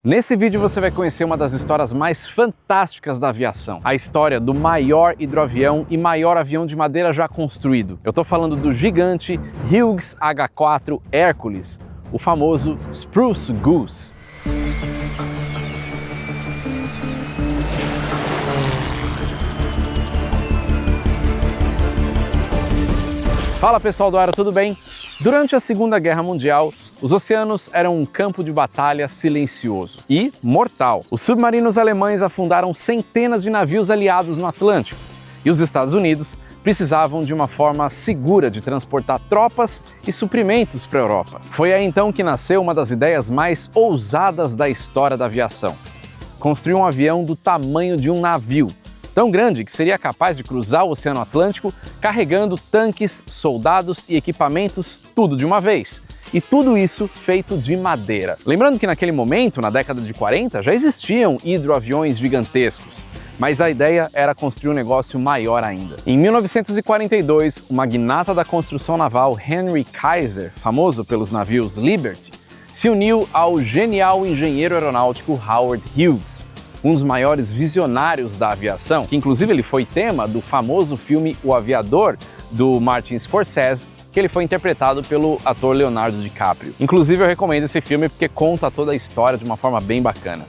Nesse vídeo você vai conhecer uma das histórias mais fantásticas da aviação. A história do maior hidroavião e maior avião de madeira já construído. Eu tô falando do gigante Hughes H-4 Hercules, o famoso Spruce Goose. Fala pessoal do Aero, tudo bem? Durante a Segunda Guerra Mundial, os oceanos eram um campo de batalha silencioso e mortal. Os submarinos alemães afundaram centenas de navios aliados no Atlântico e os Estados Unidos precisavam de uma forma segura de transportar tropas e suprimentos para a Europa. Foi aí então que nasceu uma das ideias mais ousadas da história da aviação: construir um avião do tamanho de um navio, tão grande que seria capaz de cruzar o Oceano Atlântico carregando tanques, soldados e equipamentos, tudo de uma vez. E tudo isso feito de madeira. Lembrando que naquele momento, na década de 40, já existiam hidroaviões gigantescos, mas a ideia era construir um negócio maior ainda. Em 1942, o magnata da construção naval Henry Kaiser, famoso pelos navios Liberty, se uniu ao genial engenheiro aeronáutico Howard Hughes, um dos maiores visionários da aviação, que inclusive ele foi tema do famoso filme O Aviador, do Martin Scorsese, que ele foi interpretado pelo ator Leonardo DiCaprio. Inclusive eu recomendo esse filme porque conta toda a história de uma forma bem bacana.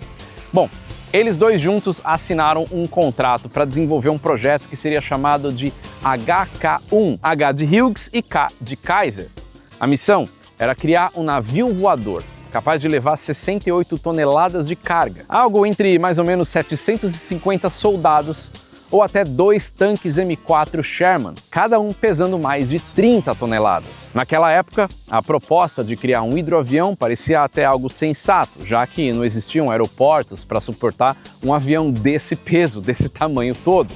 Bom, eles dois juntos assinaram um contrato para desenvolver um projeto que seria chamado de HK-1, H de Hughes e K de Kaiser. A missão era criar um navio voador capaz de levar 68 toneladas de carga, algo entre mais ou menos 750 soldados ou até 2 tanques M4 Sherman, cada um pesando mais de 30 toneladas. Naquela época, a proposta de criar um hidroavião parecia até algo sensato, já que não existiam aeroportos para suportar um avião desse peso, desse tamanho todo.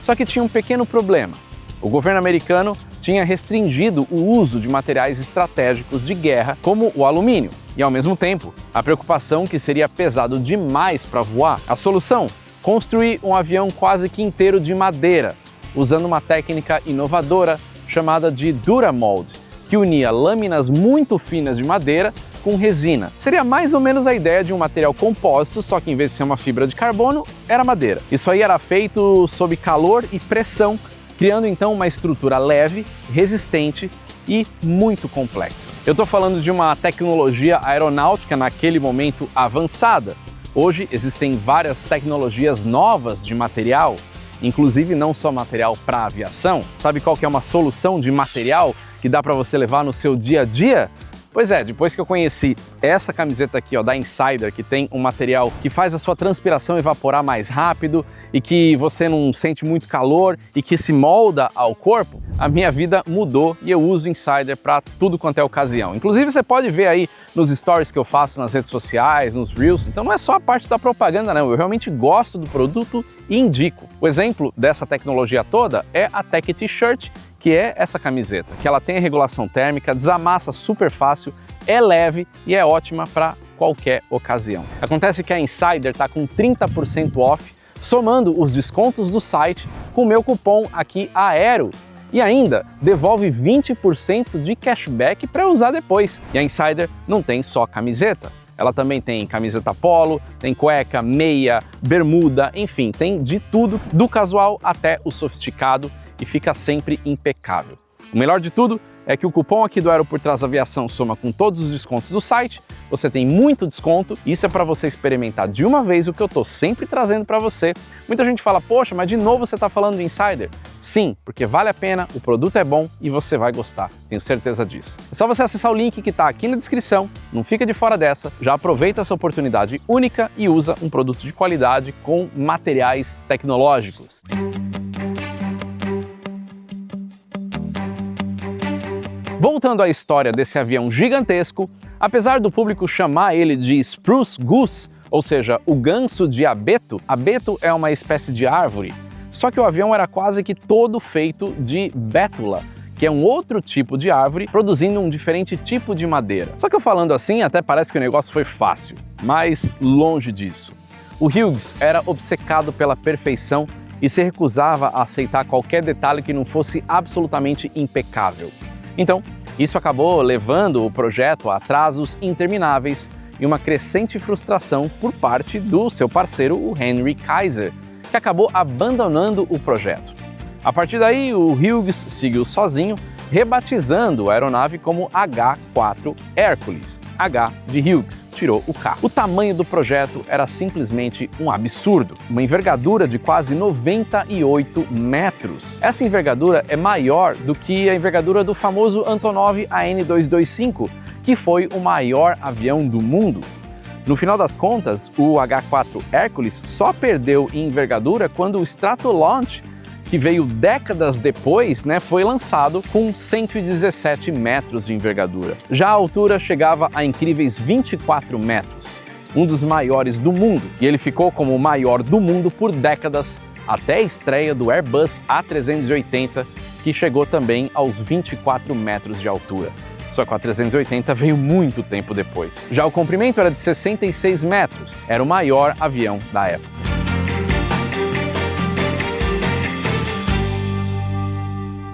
Só que tinha um pequeno problema. O governo americano tinha restringido o uso de materiais estratégicos de guerra, como o alumínio, e ao mesmo tempo, a preocupação que seria pesado demais para voar. A solução? Construir um avião quase que inteiro de madeira, usando uma técnica inovadora chamada de Duramold, que unia lâminas muito finas de madeira com resina. Seria mais ou menos a ideia de um material composto, só que em vez de ser uma fibra de carbono, era madeira. Isso aí era feito sob calor e pressão, criando então uma estrutura leve, resistente e muito complexa. Eu estou falando de uma tecnologia aeronáutica naquele momento avançada. Hoje existem várias tecnologias novas de material, inclusive não só material para aviação. Sabe qual que é uma solução de material que dá para você levar no seu dia a dia? Pois é, depois que eu conheci essa camiseta aqui, ó, da Insider, que tem um material que faz a sua transpiração evaporar mais rápido e que você não sente muito calor e que se molda ao corpo, a minha vida mudou e eu uso Insider para tudo quanto é ocasião. Inclusive você pode ver aí nos stories que eu faço nas redes sociais, nos Reels, então não é só a parte da propaganda não, eu realmente gosto do produto e indico. O exemplo dessa tecnologia toda é a Tech T-Shirt, que é essa camiseta, que ela tem a regulação térmica, desamassa super fácil, é leve e é ótima para qualquer ocasião. Acontece que a Insider está com 30% off, somando os descontos do site com o meu cupom aqui AERO, e ainda devolve 20% de cashback para usar depois. E a Insider não tem só camiseta, ela também tem camiseta polo, tem cueca, meia, bermuda, enfim, tem de tudo, do casual até o sofisticado, e fica sempre impecável. O melhor de tudo é que o cupom aqui do Aero por Trás da Aviação soma com todos os descontos do site, você tem muito desconto, e isso é para você experimentar de uma vez o que eu estou sempre trazendo para você. Muita gente fala, poxa, mas de novo você está falando de Insider? Sim, porque vale a pena, o produto é bom e você vai gostar, tenho certeza disso. É só você acessar o link que está aqui na descrição, não fica de fora dessa, já aproveita essa oportunidade única e usa um produto de qualidade com materiais tecnológicos. Voltando à história desse avião gigantesco, apesar do público chamar ele de Spruce Goose, ou seja, o ganso de abeto, abeto é uma espécie de árvore, só que o avião era quase que todo feito de bétula, que é um outro tipo de árvore produzindo um diferente tipo de madeira. Só que eu falando assim até parece que o negócio foi fácil, mas longe disso. O Hughes era obcecado pela perfeição e se recusava a aceitar qualquer detalhe que não fosse absolutamente impecável. Então, isso acabou levando o projeto a atrasos intermináveis e uma crescente frustração por parte do seu parceiro, o Henry Kaiser, que acabou abandonando o projeto. A partir daí, o Hughes seguiu sozinho, rebatizando a aeronave como H-4 Hercules. H de Hughes, tirou o K. O tamanho do projeto era simplesmente um absurdo, uma envergadura de quase 98 metros. Essa envergadura é maior do que a envergadura do famoso Antonov AN-225, que foi o maior avião do mundo. No final das contas, o H-4 Hercules só perdeu em envergadura quando o Stratolaunch, que veio décadas depois, foi lançado com 117 metros de envergadura. Já a altura chegava a incríveis 24 metros, um dos maiores do mundo, e ele ficou como o maior do mundo por décadas, até a estreia do Airbus A380, que chegou também aos 24 metros de altura. Só que o A380 veio muito tempo depois. Já o comprimento era de 66 metros, era o maior avião da época.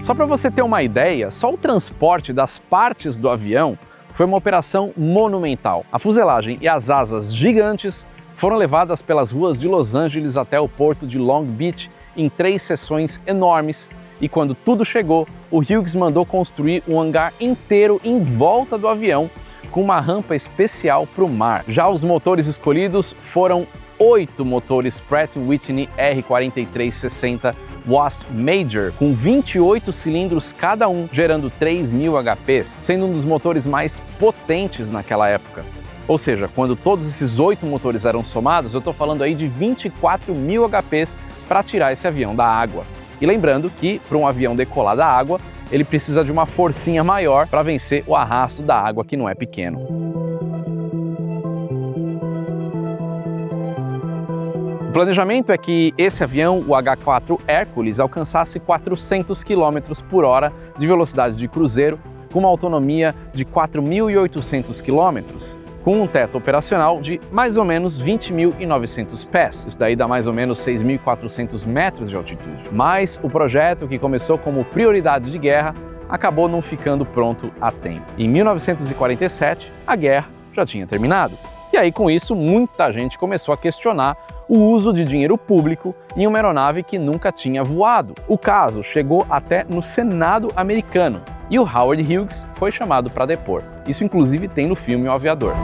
Só para você ter uma ideia, só o transporte das partes do avião foi uma operação monumental. A fuselagem e as asas gigantes foram levadas pelas ruas de Los Angeles até o porto de Long Beach em 3 seções enormes, e quando tudo chegou, o Hughes mandou construir um hangar inteiro em volta do avião com uma rampa especial para o mar. Já os motores escolhidos foram 8 motores Pratt & Whitney R4360 Wasp Major, com 28 cilindros cada um, gerando 3.000 HPs, sendo um dos motores mais potentes naquela época. Ou seja, quando todos esses 8 motores eram somados, eu estou falando aí de 24.000 HPs para tirar esse avião da água. E lembrando que, para um avião decolar da água, ele precisa de uma forcinha maior para vencer o arrasto da água, que não é pequeno. O planejamento é que esse avião, o H-4 Hercules, alcançasse 400 km por hora de velocidade de cruzeiro, com uma autonomia de 4.800 km, com um teto operacional de mais ou menos 20.900 pés. Isso daí dá mais ou menos 6.400 metros de altitude. Mas o projeto, que começou como prioridade de guerra, acabou não ficando pronto a tempo. Em 1947, a guerra já tinha terminado. E aí, com isso, muita gente começou a questionar o uso de dinheiro público em uma aeronave que nunca tinha voado. O caso chegou até no Senado americano e o Howard Hughes foi chamado para depor. Isso, inclusive, tem no filme O Aviador.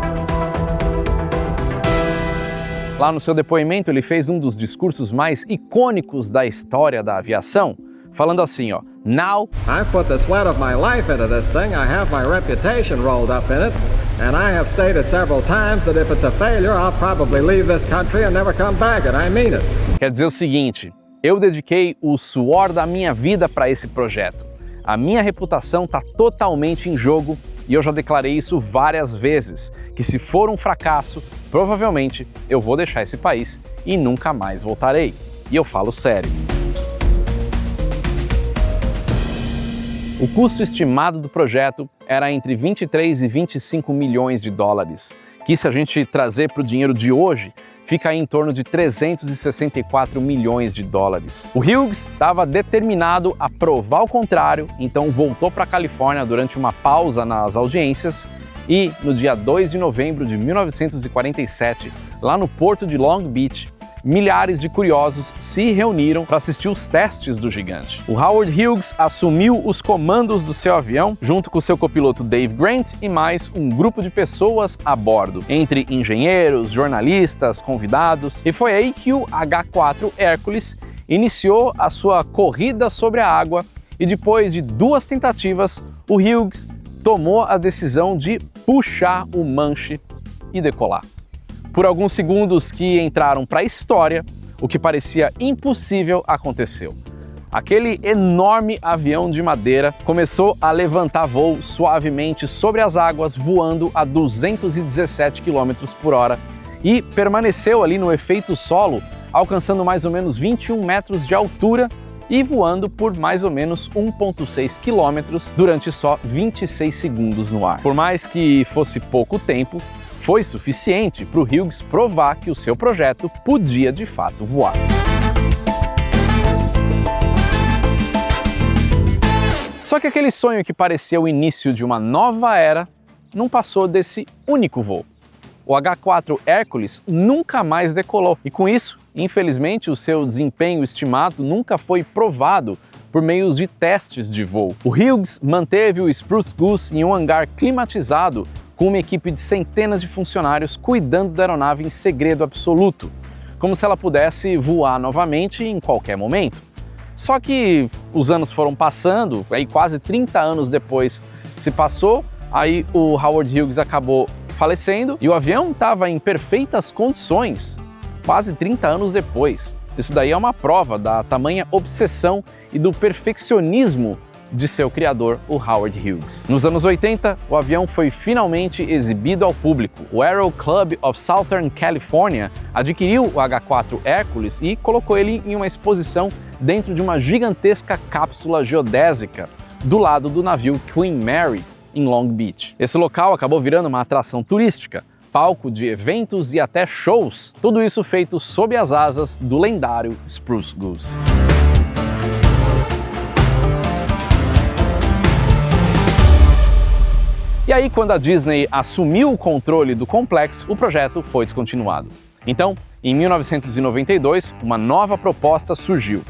Lá no seu depoimento, ele fez um dos discursos mais icônicos da história da aviação, falando assim, Now, I've put the sweat of my life into this thing. I have my reputation rolled up in it. And I have stated several times that if it's a failure, I'll probably leave this country and never come back, and I mean it. Quer dizer o seguinte, eu dediquei o suor da minha vida para esse projeto. A minha reputação está totalmente em jogo e eu já declarei isso várias vezes, que se for um fracasso, provavelmente eu vou deixar esse país e nunca mais voltarei. E eu falo sério. O custo estimado do projeto era entre 23 e 25 milhões de dólares, que se a gente trazer para o dinheiro de hoje, fica aí em torno de 364 milhões de dólares. O Hughes estava determinado a provar o contrário, então voltou para a Califórnia durante uma pausa nas audiências e, no dia 2 de novembro de 1947, lá no porto de Long Beach, milhares de curiosos se reuniram para assistir os testes do gigante. O Howard Hughes assumiu os comandos do seu avião junto com seu copiloto Dave Grant e mais um grupo de pessoas a bordo, entre engenheiros, jornalistas, convidados, e foi aí que o H-4 Hercules iniciou a sua corrida sobre a água e depois de 2 tentativas, o Hughes tomou a decisão de puxar o manche e decolar. Por alguns segundos que entraram para a história, o que parecia impossível aconteceu. Aquele enorme avião de madeira começou a levantar voo suavemente sobre as águas, voando a 217 km por hora e permaneceu ali no efeito solo, alcançando mais ou menos 21 metros de altura e voando por mais ou menos 1,6 km durante só 26 segundos no ar. Por mais que fosse pouco tempo, foi suficiente para o Hughes provar que o seu projeto podia de fato voar. Só que aquele sonho que parecia o início de uma nova era não passou desse único voo. o H-4 Hercules nunca mais decolou e com isso, infelizmente, o seu desempenho estimado nunca foi provado por meio de testes de voo. O Hughes manteve o Spruce Goose em um hangar climatizado com uma equipe de centenas de funcionários cuidando da aeronave em segredo absoluto, como se ela pudesse voar novamente em qualquer momento. Só que os anos foram passando, aí quase 30 anos depois se passou, aí o Howard Hughes acabou falecendo e o avião estava em perfeitas condições, quase 30 anos depois. Isso daí é uma prova da tamanha obsessão e do perfeccionismo de seu criador, o Howard Hughes. Nos anos 80, o avião foi finalmente exibido ao público. O Aero Club of Southern California adquiriu o H-4 Hercules e colocou ele em uma exposição dentro de uma gigantesca cápsula geodésica do lado do navio Queen Mary, em Long Beach. Esse local acabou virando uma atração turística, palco de eventos e até shows, tudo isso feito sob as asas do lendário Spruce Goose. E aí, quando a Disney assumiu o controle do complexo, o projeto foi descontinuado. Então, em 1992, uma nova proposta surgiu.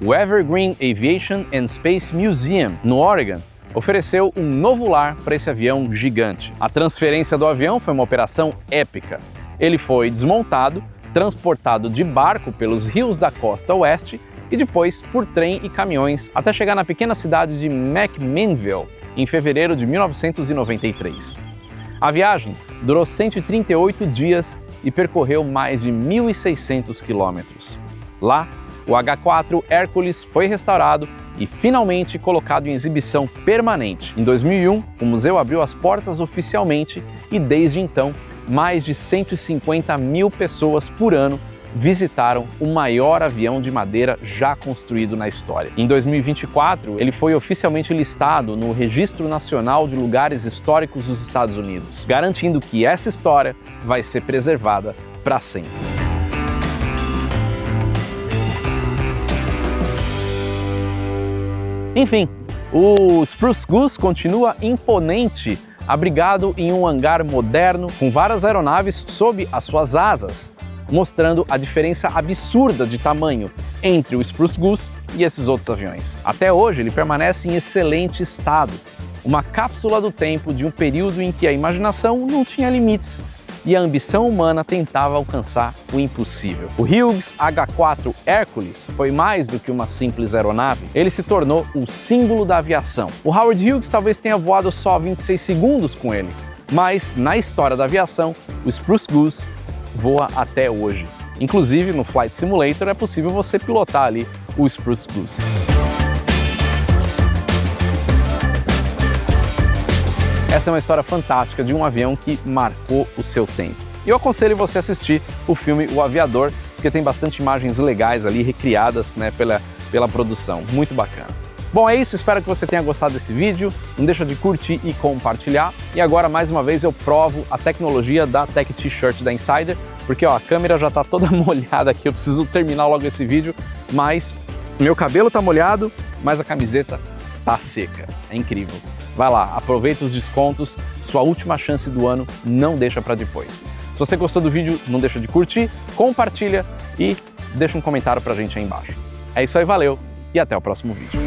O Evergreen Aviation and Space Museum, no Oregon, ofereceu um novo lar para esse avião gigante. A transferência do avião foi uma operação épica. Ele foi desmontado, transportado de barco pelos rios da costa oeste e depois por trem e caminhões até chegar na pequena cidade de McMinnville, em fevereiro de 1993. A viagem durou 138 dias e percorreu mais de 1.600 quilômetros. Lá, o H-4 Hercules foi restaurado e finalmente colocado em exibição permanente. Em 2001, o museu abriu as portas oficialmente e desde então, mais de 150 mil pessoas por ano visitaram o maior avião de madeira já construído na história. Em 2024, ele foi oficialmente listado no Registro Nacional de Lugares Históricos dos Estados Unidos, garantindo que essa história vai ser preservada para sempre. Enfim, o Spruce Goose continua imponente, abrigado em um hangar moderno com várias aeronaves sob as suas asas, mostrando a diferença absurda de tamanho entre o Spruce Goose e esses outros aviões. Até hoje ele permanece em excelente estado, uma cápsula do tempo de um período em que a imaginação não tinha limites e a ambição humana tentava alcançar o impossível. O Hughes H-4 Hercules foi mais do que uma simples aeronave, ele se tornou o símbolo da aviação. O Howard Hughes talvez tenha voado só 26 segundos com ele, mas na história da aviação, o Spruce Goose voa até hoje. Inclusive, no Flight Simulator é possível você pilotar ali o Spruce Goose. Essa é uma história fantástica de um avião que marcou o seu tempo. Eu aconselho você a assistir o filme O Aviador, porque tem bastante imagens legais ali, recriadas, né, pela produção. Muito bacana. Bom, é isso, espero que você tenha gostado desse vídeo, não deixa de curtir e compartilhar. E agora, mais uma vez, eu provo a tecnologia da Tech T-Shirt da Insider, porque ó, a câmera já tá toda molhada aqui, eu preciso terminar logo esse vídeo, mas meu cabelo tá molhado, mas a camiseta tá seca. É incrível. Vai lá, aproveita os descontos, sua última chance do ano, não deixa para depois. Se você gostou do vídeo, não deixa de curtir, compartilha e deixa um comentário pra gente aí embaixo. É isso aí, valeu e até o próximo vídeo.